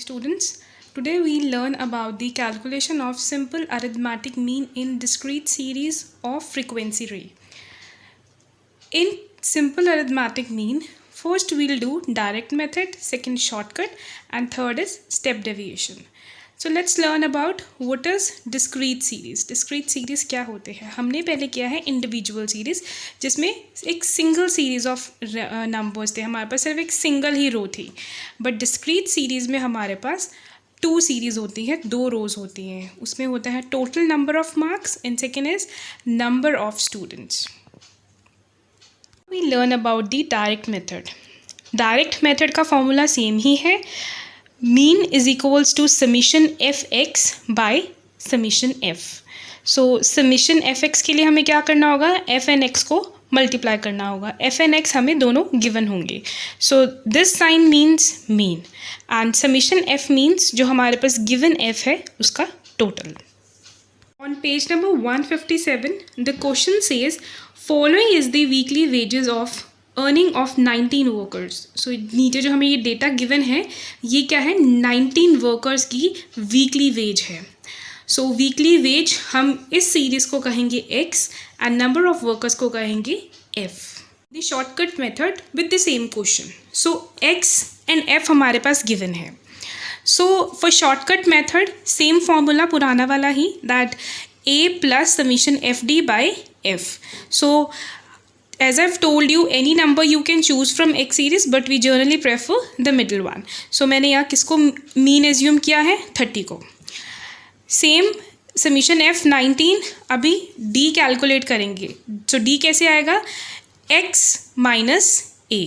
Students, today we learn about the calculation of simple arithmetic mean in discrete series of frequency array. In simple arithmetic mean, first we'll do direct method, second shortcut, and third is step deviation. So let's learn about what is discrete series. Discrete series क्या होते हैं? हमने पहले किया है individual series, जिसमें एक single series of numbers थे, हमारे पास सिर्फ एक सिंगल ही रो थी. बट डिस्क्रीट सीरीज में हमारे पास टू सीरीज होती है, दो रोज होती हैं. उसमें होता है total number of marks and second is number of students. We learn about the direct method. Direct method का फॉर्मूला सेम ही है. Mean is equals to summation f x by summation f. So summation f x के लिए हमें क्या करना होगा? F and x को मल्टीप्लाई करना होगा. एफ एन एक्स हमें दोनों गिवन होंगे. So this sign means mean and summation f means जो हमारे पास गिवन एफ है उसका total. On page number 157 the question says following is the weekly wages of earning of 19 workers. So नीचे जो हमें ये डेटा गिवन है ये क्या है? 19 वर्कर्स की वीकली वेज है. सो वीकली वेज हम इस सीरीज को कहेंगे x and number of workers को कहेंगे f. The shortcut method with the same question. So x and f हमारे पास गिवन है. So for shortcut method same formula पुराना वाला ही, that a plus summation f d by f. So as I've told you, any number you can choose from X series, but we generally prefer the middle one. So मैंने यहाँ किसको mean assume किया है? 30 को. Same summation F 19. अभी D calculate करेंगे. So D कैसे आएगा? X minus A.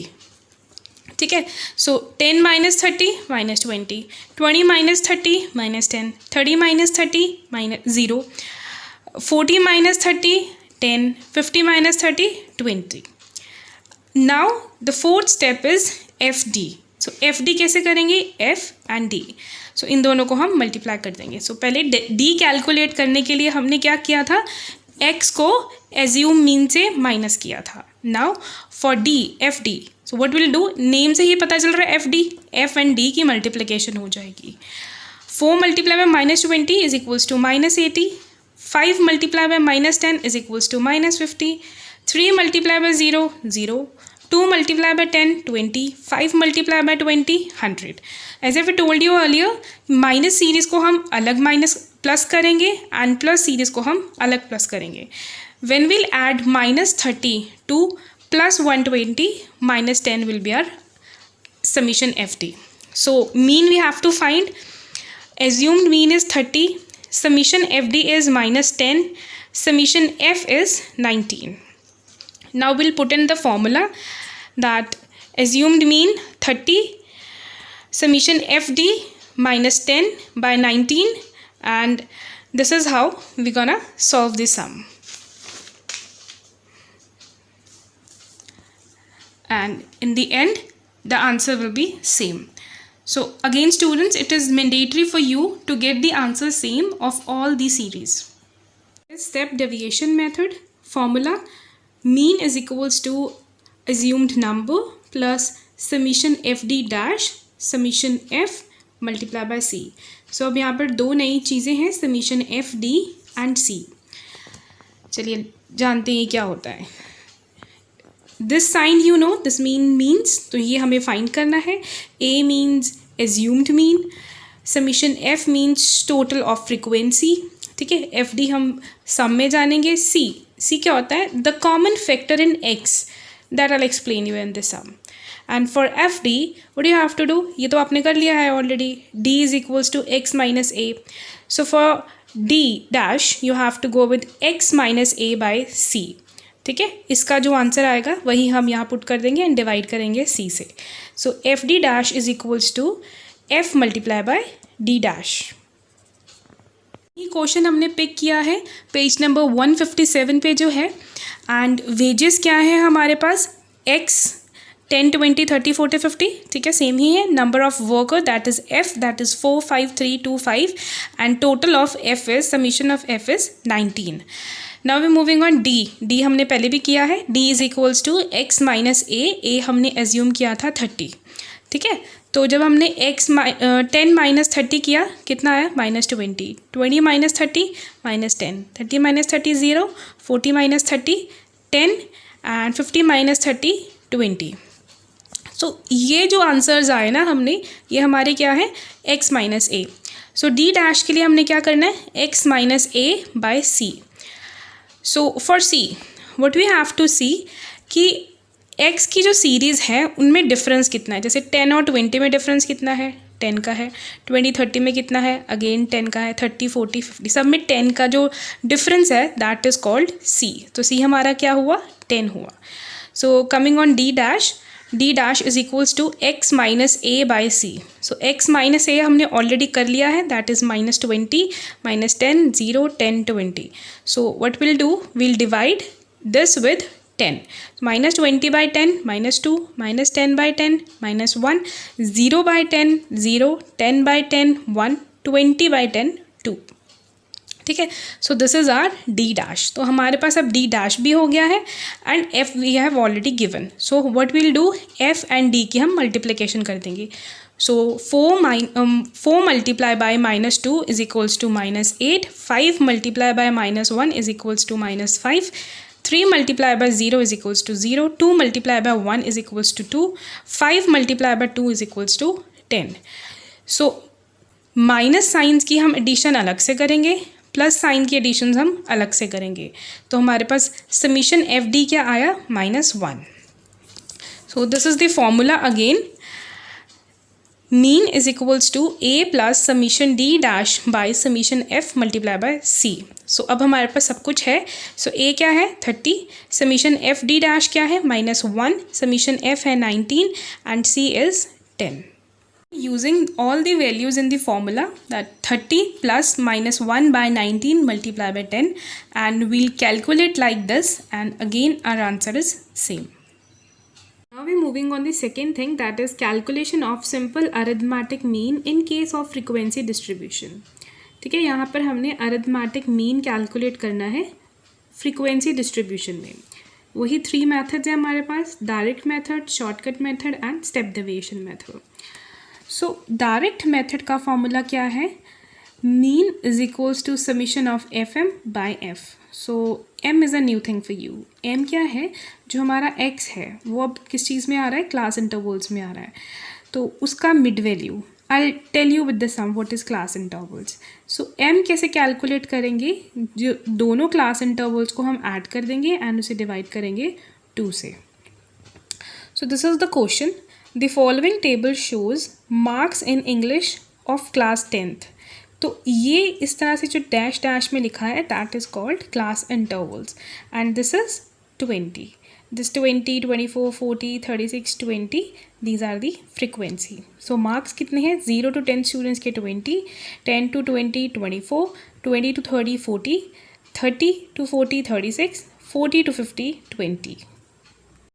ठीक है. सो 10 minus 30 minus 20, 20 minus 30 minus 10, 30 minus 30 minus 0, 40 minus 30 10, 50 minus 30 20. Now the fourth step is FD. So FD कैसे करेंगे? F and D. So इन दोनों को हम मल्टीप्लाई कर देंगे. So पहले D कैलकुलेट करने के लिए हमने क्या किया था? X को एज्यूम मीन से माइनस किया था. Now for D, FD. So what we'll do? Name से ही पता चल रहा है FD. F and D की मल्टीप्लिकेशन हो जाएगी. 4 multiply by minus 20 is equals to minus 80. 5 multiplied by minus 10 is equals to minus 50. 3 multiplied by 0, 0. 2 multiplied by 10, 20. 5 multiplied by 20, 100. As I told you earlier, minus series को हम अलग minus plus करेंगे and plus series को हम अलग plus करेंगे. When we'll add minus 30 to plus 120, minus 10 will be our summation FD. So mean we have to find. Assumed mean is 30. Summation FD is minus 10. Summation F is 19. Now we'll put in the formula that assumed mean 30. Summation FD minus 10 by 19. And this is how we're gonna solve the sum. And in the end, the answer will be same. So again students, it is mandatory for you to get the answer same of all the series. Step deviation method formula, mean is equals to assumed number plus summation FD dash summation F multiply by C. So अब यहाँ पर दो नई चीज़ें हैं, summation FD and C. चलिए जानते हैं क्या होता है. This sign you know, this means, तो ये हमें फाइंड करना है. A means assumed mean, summation F means total of frequency. ठीक है. FD हम सम में जानेंगे. C क्या होता है? The common factor in X that I'll explain you in this sum. And for FD, what do you have to do? ये तो आपने कर लिया है already. D is equals to X minus A. So for D dash, you have to go with X minus A by C. ठीक है. इसका जो आंसर आएगा वही हम यहाँ पुट कर देंगे एंड डिवाइड करेंगे C से. So f d dash is equals to F multiply by D dash. ये क्वेश्चन हमने पिक किया है पेज नंबर 157 पे जो है. एंड वेजेस क्या है हमारे पास? X 10, 20, 30, 40, 50. ठीक है, सेम ही है. Number of worker that is F, that is 4, 5, 3, 2, 5 and total of F is summation of F is 19. Now we moving on D हमने पहले भी किया है. D is equals to X minus A. हमने एज्यूम किया था 30. ठीक है. तो जब हमने 10 माइनस 30 किया कितना आया -20, 20 minus 30 -10, 30 minus 30 0, 40 minus 30 10 and 50 minus 30 20। सो ये जो आंसर्स आए ना हमने, ये हमारे क्या है x minus a. So d dash के लिए हमने क्या करना है x minus a by c. So for c what we have to see कि x की जो सीरीज़ है उनमें डिफरेंस कितना है। जैसे 10 और 20 में डिफरेंस कितना है, 10 का है। 20 30 में कितना है, अगेन 10 का है। 30 40 50 सब में 10 का जो डिफरेंस है दैट इज़ कॉल्ड c। तो c हमारा क्या हुआ 10 हुआ। So coming on d dash is equals to x minus a by c. So x minus a हमने ऑलरेडी कर लिया है, that is -20 -10 0 10 20। So what will do, will divide this with 10. -20 by 10 -2, -10 by 10 -1, 0 by 10 0, 10 by 10 1, 20 by 10 2। ठीक है, so this is R D dash. तो हमारे पास अब D dash भी हो गया है and f we have already given. So what will do, f and d की हम मल्टीप्लिकेशन कर देंगे। So 4 multiply by -2 is equals to -8, 5 multiply by -1 is equals to -5, 3 multiplied by 0 is equals to 0, 2 multiplied by 1 is equals to 2, 5 multiplied by 2 is equals to 10। So minus science की हम addition अलग से करेंगे, plus sign की addition हम अलग से करेंगे। तो हमारे पास समीशन एफ डी क्या आया -1। So this is the formula again, mean is equals to a plus summation d dash by summation f multiply by c. सो अब हमारे पास सब कुछ है। सो ए क्या है 30, समीशन एफ डी डैश क्या है -1, समीशन एफ है 19 and c is 10। Using all the values in the formula that 30 plus -1 by 19 multiply by 10 and we'll calculate like this and again our answer is same. Now we're moving on the second thing, that is calculation of simple arithmetic mean in case of frequency distribution। ठीक है, यहाँ पर हमने arithmetic mean calculate करना है frequency distribution में। वही 3 methods हैं हमारे पास, direct method, shortcut method and step deviation method. So direct method का फॉर्मूला क्या है, mean is equals to summation of F M by f. So m is a new thing for you. m क्या है, जो हमारा x है वो अब किस चीज़ में आ रहा है, क्लास इंटरवल्स में आ रहा है। तो उसका mid value I tell you with the sum what is class intervals. So m कैसे कैलकुलेट करेंगे, जो दोनों क्लास इंटरवल्स को हम ऐड कर देंगे एंड उसे डिवाइड करेंगे 2 से। सो this is the question, the following table shows marks in English of class 10th। तो ये इस तरह से जो डैश डैश में लिखा है that is called class intervals and this is 20, this 20 24 40 36 20, these are the frequency. So marks कितने हैं, 0 to 10 स्टूडेंट्स के 20, 10 to 20 24, 20 to 30 40, 30 to 40 36, 40 to 50 20।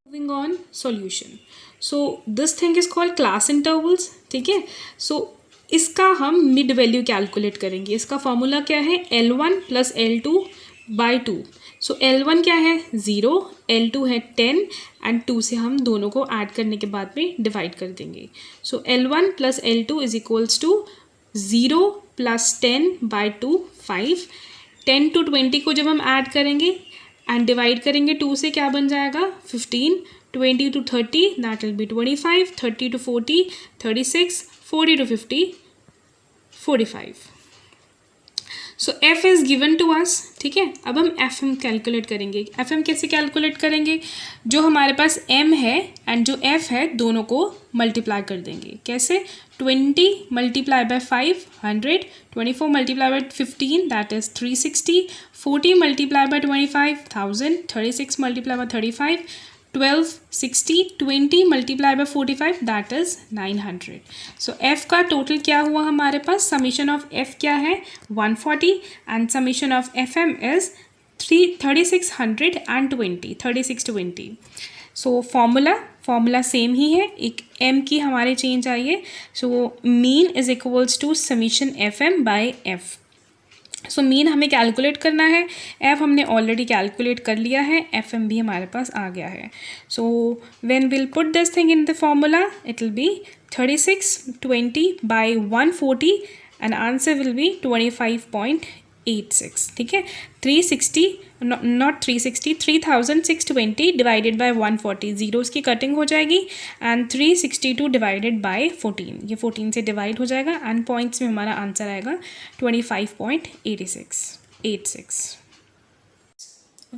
Moving on, solution। So this thing is called class intervals। ठीक है, so इसका हम mid value calculate करेंगे। इसका formula क्या है, L1 plus L2 by 2। So L1 क्या है 0, L2 है 10 एंड 2 से हम दोनों को ऐड करने के बाद में डिवाइड कर देंगे। So L1 plus L2 is equals to 0 plus 10 by 2 5। 10 to 20 को जब हम ऐड करेंगे एंड डिवाइड करेंगे 2 से, क्या बन जाएगा 15। 20 to 30 that will be 25, 30 to 40 36, 40 to 50 45। So f is given to us. ठीक है, अब हम एफ एम कैलकुलेट करेंगे। एफ एम कैसे कैलकुलेट करेंगे, जो हमारे पास एम है एंड जो एफ है दोनों को मल्टीप्लाई कर देंगे। कैसे, 20 multiply by 5 100, 24 multiply by 15 that is 360, 40 multiply by 25 1000, 36 multiply bye 35 12 60, 20 multiply bye 45 that is 900। So F का टोटल क्या हुआ हमारे पास, समीशन ऑफ एफ क्या है 140 and summation of F m is 3620। So formula same ही है, एक एम की हमारे चेंज आई है। So mean is equals to summation F M by f. So mean हमें कैलकुलेट करना है, एफ हमने ऑलरेडी कैलकुलेट कर लिया है, एफ एम भी हमारे पास आ गया है। So when will put this thing in the formula it will be 36, 20 by 140 and answer will be 25.86. ठीक है, 360 not 360, 3620 divided by 140, जीरोस की कटिंग हो जाएगी एंड 362 डिवाइडेड बाय 14, ये 14 से डिवाइड हो जाएगा एंड पॉइंट्स में हमारा आंसर आएगा 25.86.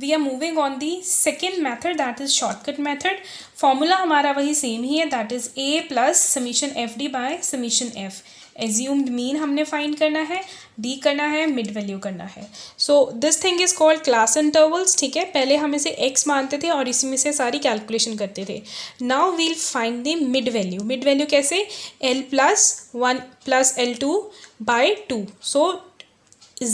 We are moving on the second method, that is shortcut method. Formula हमारा वही सेम ही है, that is a plus summation fd by summation f. assumed mean हमने फाइंड करना है, d करना है, मिड वैल्यू करना है. So this thing is called class intervals. ठीक है, पहले हम इसे x मानते थे और इसी में से सारी कैलकुलेशन करते थे. Now we'll find the mid value. Mid value कैसे? l plus 1 plus l2 by 2. So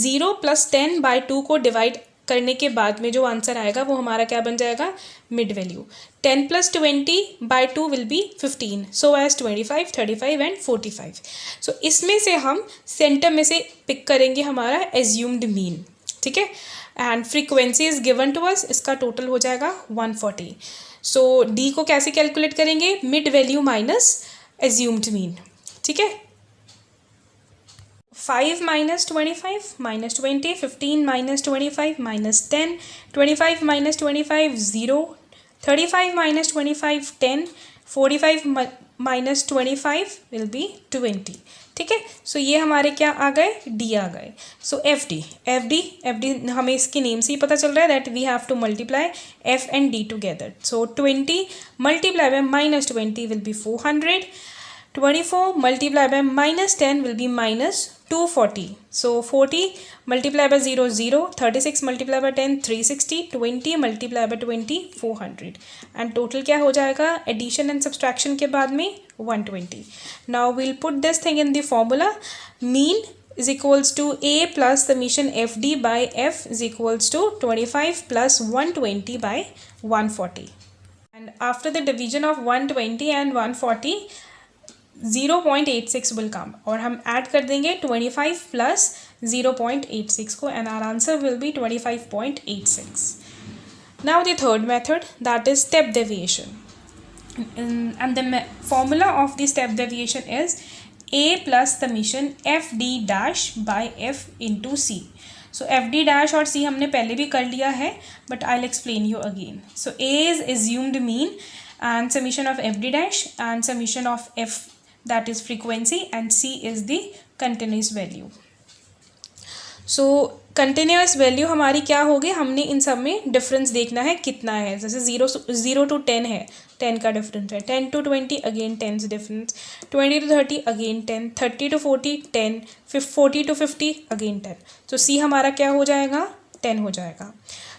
0 plus 10 by 2 को डिवाइड करने के बाद में जो आंसर आएगा वो हमारा क्या बन जाएगा? Mid value. 10 plus 20 by 2 will be 15. So as 25, 35 and 45. So इसमें से हम सेंटर में से पिक करेंगे हमारा assumed mean. ठीक है, and frequency is given to us. इसका टोटल हो जाएगा 140. सो डी को कैसे कैलकुलेट करेंगे? Mid value minus assumed mean. ठीक है, 5 minus 25 minus 20, 15 minus 25 minus 10, 25 minus 25 0, 35 minus 25 10, 45 minus 25 will be 20. ठीक है, सो ये हमारे क्या आ गए? डी आ गए. सो एफ डी हमें इसके नेम से ही पता चल रहा है that we have to multiply f and d together. So 20 multiply by minus 20 will be 400. 24 multiplied by minus 10 will be minus 240. So 40 multiplied by 0 0, 36 multiplied by 10 360, 20 multiplied by 20 400 and total क्या हो जाएगा? addition and subtraction के बाद में 120. Now we'll put this thing in the formula. Mean is equals to a plus summation fd by f is equals to 25 plus 120 by 140. And after the division of 120 and 140 0.86 will come और हम add कर देंगे 25 plus 0.86 को and our answer will be 25.86. Now the third method, that is step deviation. And the formula of the step deviation is a plus summation fd dash by f into c. So fd dash और c हमने पहले भी कर लिया है but I'll explain you again. So a is assumed mean and summation of fd dash and summation of f, that is frequency, and c is the continuous value. So continuous value हमारी क्या होगी? हमने इन सब में difference देखना है कितना है. जैसे 0 to 10 है, 10 का डिफरेंस है. 10 to 20 again 10 difference. 20 to 30 again 10. 30 to 40 10. 40 to 50 again 10. तो c हमारा क्या हो जाएगा? 10 हो जाएगा.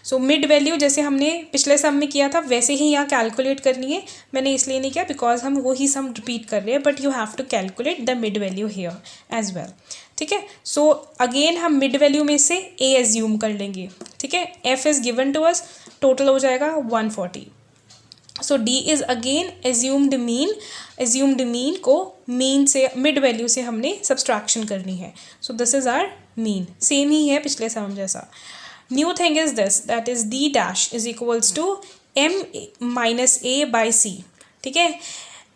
सो मिड वैल्यू जैसे हमने पिछले सम में किया था वैसे ही यहाँ कैलकुलेट करनी है. मैंने इसलिए नहीं किया बिकॉज हम वही सम रिपीट कर रहे हैं, but you have to calculate the mid value here as well. ठीक है, सो अगेन हम मिड वैल्यू में से ए एज्यूम कर लेंगे. ठीक है, f is given to us, total हो जाएगा 140. So d is again assumed mean. Assumed mean को मीन से मिड वैल्यू से हमने सब्सट्रैक्शन करनी है. So this is our mean. Same ही है पिछले सम जैसा. New thing is this, that is d dash is equals to m minus a by c. ठीक है,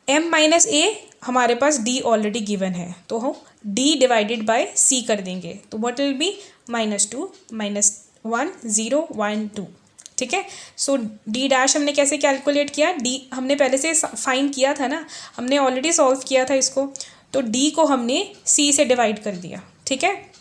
m minus a हमारे पास d ऑलरेडी गिवन है तो हम d डिवाइडेड बाय c कर देंगे. तो what will be? -2 -1 0 1 2. ठीक है, सो d डैश हमने कैसे कैलकुलेट किया? d हमने पहले से फाइंड किया था ना, हमने ऑलरेडी सॉल्व किया था इसको. तो d को हमने c से डिवाइड कर दिया. ठीक है,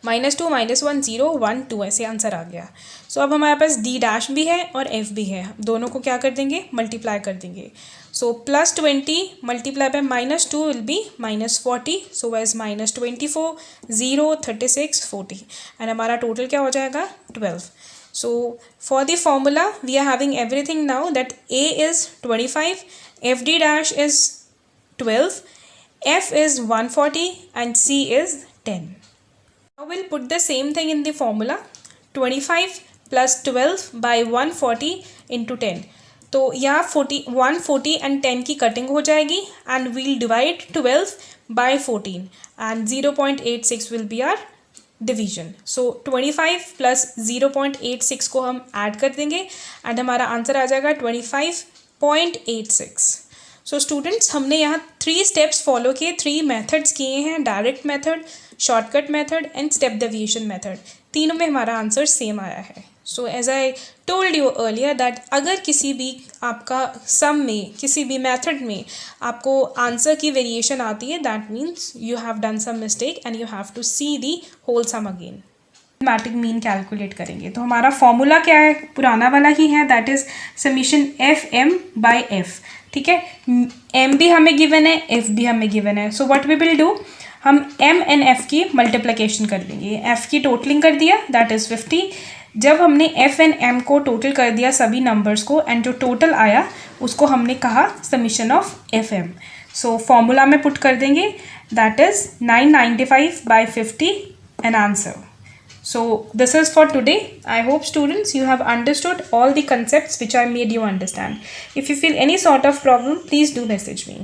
-2 -1 0 1 2 ऐसे आंसर आ गया. सो अब हमारे पास d डैश भी है और f भी है, दोनों को क्या कर देंगे? मल्टीप्लाई कर देंगे. So +20 multiply by -2 will be -40. So as -24 0 36 40 and हमारा टोटल क्या हो जाएगा? 12. So for the formula we are having everything now that a is 25, fd dash is 12, f is 140 and c is 10. Now we'll put the same thing in the formula. 25 plus 12 by 140 into 10. तो यहाँ 140 and 10 की cutting हो जाएगी and we'll divide 12 by 14 and 0.86 will be our division. So 25 plus 0.86 को हम add कर देंगे and हमारा आंसर आ जाएगा 25.86. सो स्टूडेंट्स, हमने यहाँ 3 स्टेप्स फॉलो किए, 3 मेथड्स किए हैं, direct method, shortcut method and step deviation method. तीनों में हमारा आंसर सेम आया है। So as I told you earlier that अगर किसी भी आपका सम में, किसी भी मेथड में आपको आंसर की वेरिएशन आती है, that means you have done some mistake and you have to see the whole sum again. Arithmetic mean calculate करेंगे तो हमारा फॉर्मूला क्या है, पुराना वाला ही है, that is summation F M by F. ठीक है, एम भी हमें गिवन है, एफ भी हमें गिवन है। So what we will do, हम एम एंड एफ की मल्टीप्लिकेशन कर देंगे। एफ की टोटलिंग कर दिया, दैट इज़ 50। जब हमने एफ एंड एम को टोटल कर दिया सभी नंबर्स को, एंड जो टोटल आया उसको हमने कहा summation of F M. So formula में पुट कर देंगे, that is 995 by 50 an answer. So this is for today. I hope students you have understood all the concepts which I made you understand. If you feel any sort of problem, please do message me.